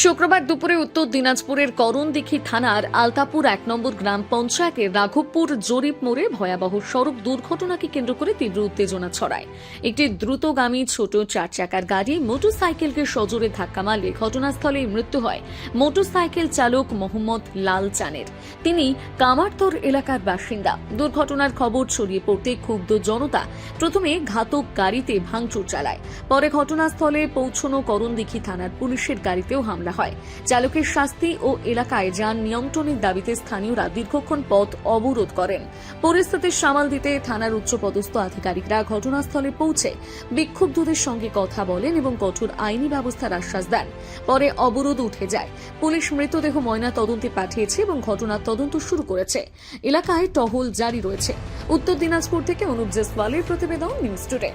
শুক্রবার দুপুরে উত্তর দিনাজপুরের করণদিঘি থানার আলতাপুর ১ নম্বর গ্রাম পঞ্চায়েতের রাঘবপুর জরিপ মোড়ে ভয়াবহ সড়ক দুর্ঘটনাকে কেন্দ্র করে তীব্র উত্তেজনা ছড়ায়। একটি দ্রুতগামী ছোট ৪ চাকার গাড়ি মোটরসাইকেলকে সজোরে ধাক্কা মারলে ঘটনাস্থলেই মৃত্যু হয় মোটরসাইকেল চালক মোহাম্মদ লাল চানের। তিনি কামারতর এলাকার বাসিন্দা। দুর্ঘটনার খবর ছড়িয়ে পড়তে ক্ষুব্ধ জনতা প্রথমে ঘাতক গাড়িতে ভাঙচুর চালায়। পরে ঘটনাস্থলে পৌঁছানো করণদিঘি থানার পুলিশের গাড়িতেও হামলা হয়। চালকের শাস্তি ও এলাকায় যান নিয়ন্ত্রণের দাবিতে স্থানীয়রা দীর্ঘক্ষণ পথ অবরোধ করেন। পরিস্থিতি সামাল দিতে থানার উচ্চপদস্থ আধিকারিকরা ঘটনাস্থলে পৌঁছে বিক্ষুব্ধদের সঙ্গে কথা বলেন এবং কঠোর আইনি ব্যবস্থার আশ্বাস দেন। পরে অবরোধ উঠে যায়। পুলিশ মৃতদেহ ময়না তদন্তে পাঠিয়েছে এবং ঘটনার তদন্ত শুরু করেছে। এলাকায় টহল জারি রয়েছে। উত্তর দিনাজপুর থেকে অনুপ জেসওয়ালের প্রতিবেদন, নিউজ টুডে।